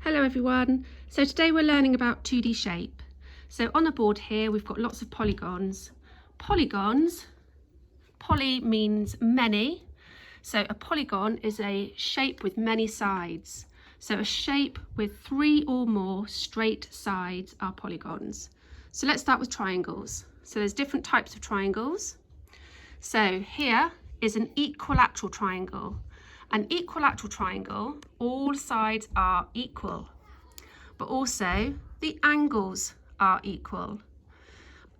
Hello everyone. So today we're learning about 2D shape. So on the board here we've got lots of polygons. Polygons, poly means many. So a polygon is a shape with many sides. So a shape with 3 or more straight sides are polygons. So let's start with triangles. So there's different types of triangles. So here is an equilateral triangle. An equilateral triangle, all sides are equal, but also the angles are equal.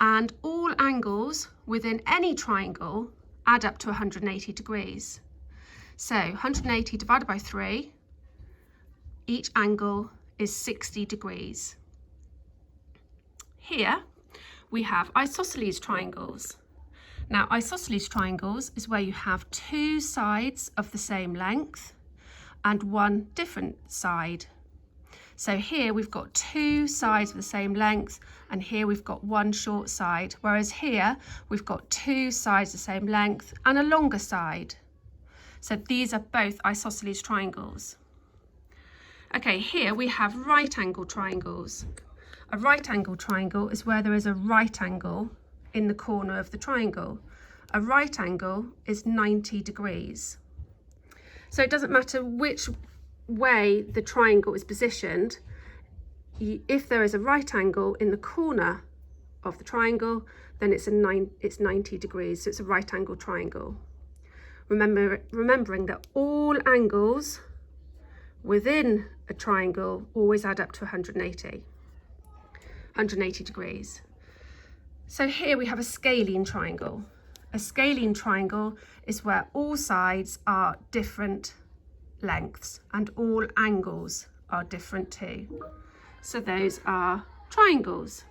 And all angles within any triangle add up to 180 degrees. So 180 divided by 3, each angle is 60 degrees. Here we have isosceles triangles. Now, isosceles triangles is where you have 2 sides of the same length and 1 different side. So here we've got 2 sides of the same length, and here we've got 1 short side, whereas here we've got 2 sides the same length and a longer side. So these are both isosceles triangles. Okay, here we have right angle triangles. A right angle triangle is where there is a right angle in the corner of the triangle. A right angle is 90 degrees. So it doesn't matter which way the triangle is positioned. If there is a right angle in the corner of the triangle, then it's 90 degrees. So it's a right angle triangle. Remembering that all angles within a triangle always add up to 180 degrees. So here we have a scalene triangle. A scalene triangle is where all sides are different lengths and all angles are different too. So those are triangles.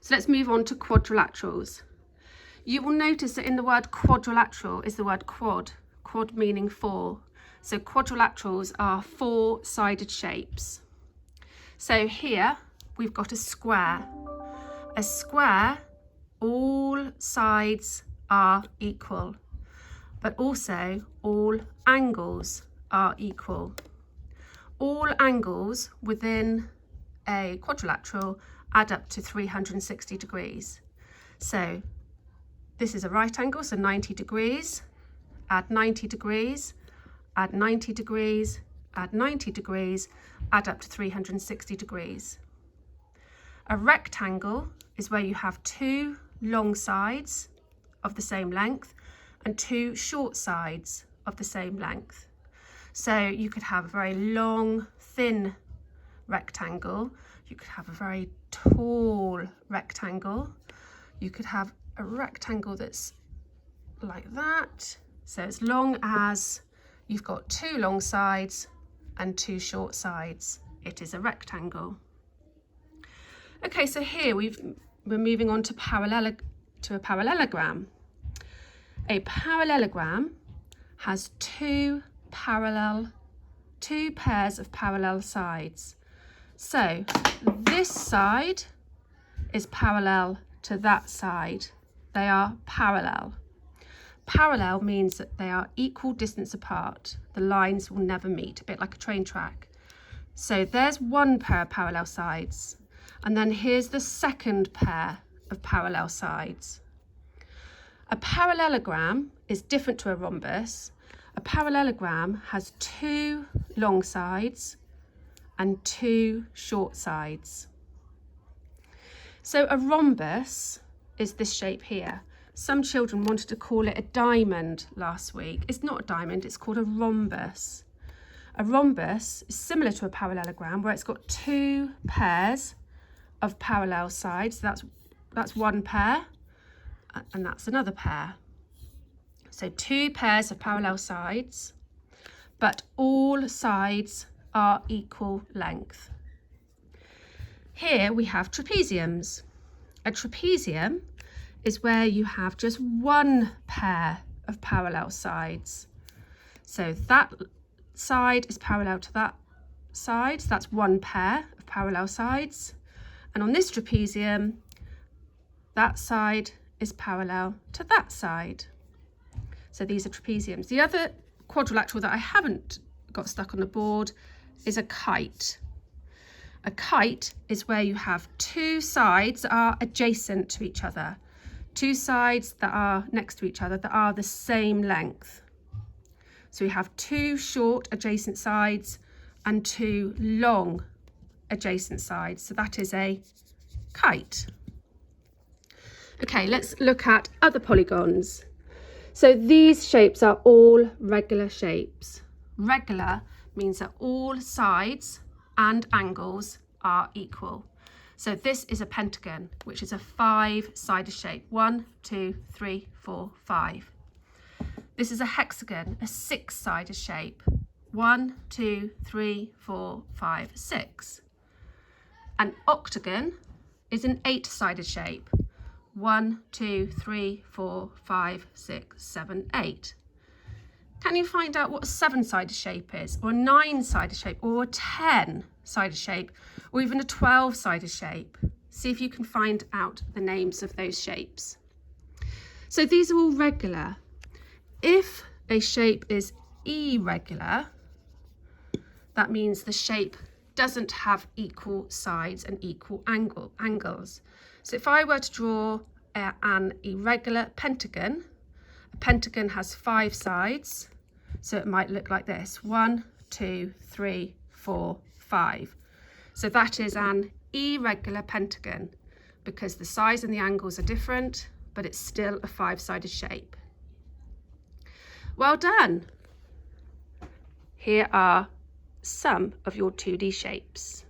So let's move on to quadrilaterals. You will notice that in the word quadrilateral is the word quad meaning 4. So quadrilaterals are 4-sided shapes. So here we've got a square. A square, all sides are equal, but also all angles are equal. All angles within a quadrilateral add up to 360 degrees. So this is a right angle, so 90 degrees, add 90 degrees, add 90 degrees, add 90 degrees, add up to 360 degrees. A rectangle is where you have 2 long sides of the same length and 2 short sides of the same length. So you could have a very long, thin rectangle. You could have a very tall rectangle. You could have a rectangle that's like that. So as long as you've got 2 long sides and 2 short sides, it is a rectangle. Okay, so here we're moving on to a parallelogram. A parallelogram has 2 pairs of parallel sides. So this side is parallel to that side. They are parallel. Parallel means that they are equal distance apart. The lines will never meet, a bit like a train track. So there's 1 pair of parallel sides. And then here's the second pair of parallel sides. A parallelogram is different to a rhombus. A parallelogram has 2 long sides and 2 short sides. So a rhombus is this shape here. Some children wanted to call it a diamond last week. It's not a diamond, it's called a rhombus. A rhombus is similar to a parallelogram where it's got 2 pairs of parallel sides. That's 1 pair and that's another pair. So 2 pairs of parallel sides, but all sides are equal length. Here we have trapeziums. A trapezium is where you have just 1 pair of parallel sides. So that side is parallel to that side. So that's 1 pair of parallel sides. And on this trapezium, that side is parallel to that side. So these are trapeziums. The other quadrilateral that I haven't got stuck on the board is a kite. A kite is where you have two sides that are adjacent to each other, two sides that are next to each other that are the same length. So we have two short adjacent sides and two long adjacent sides. So that is a kite. Okay, let's look at other polygons. So these shapes are all regular shapes. Regular means that all sides and angles are equal. So this is a pentagon, which is a 5-sided shape. 1, 2, 3, 4, 5. This is a hexagon, a 6-sided shape. 1, 2, 3, 4, 5, 6. An octagon is an 8-sided shape. 1, 2, 3, 4, 5, 6, 7, 8. Can you find out what a 7-sided shape is, or a 9-sided shape, or a 10-sided shape, or even a 12-sided shape? See if you can find out the names of those shapes. So these are all regular. If a shape is irregular, that means the shape doesn't have equal sides and equal angles. So if I were to draw an irregular pentagon, a pentagon has 5 sides, so it might look like this: 1, 2, 3, 4, 5. So that is an irregular pentagon because the sides and the angles are different, but it's still a 5-sided shape. Well done. Here are some of your 2D shapes.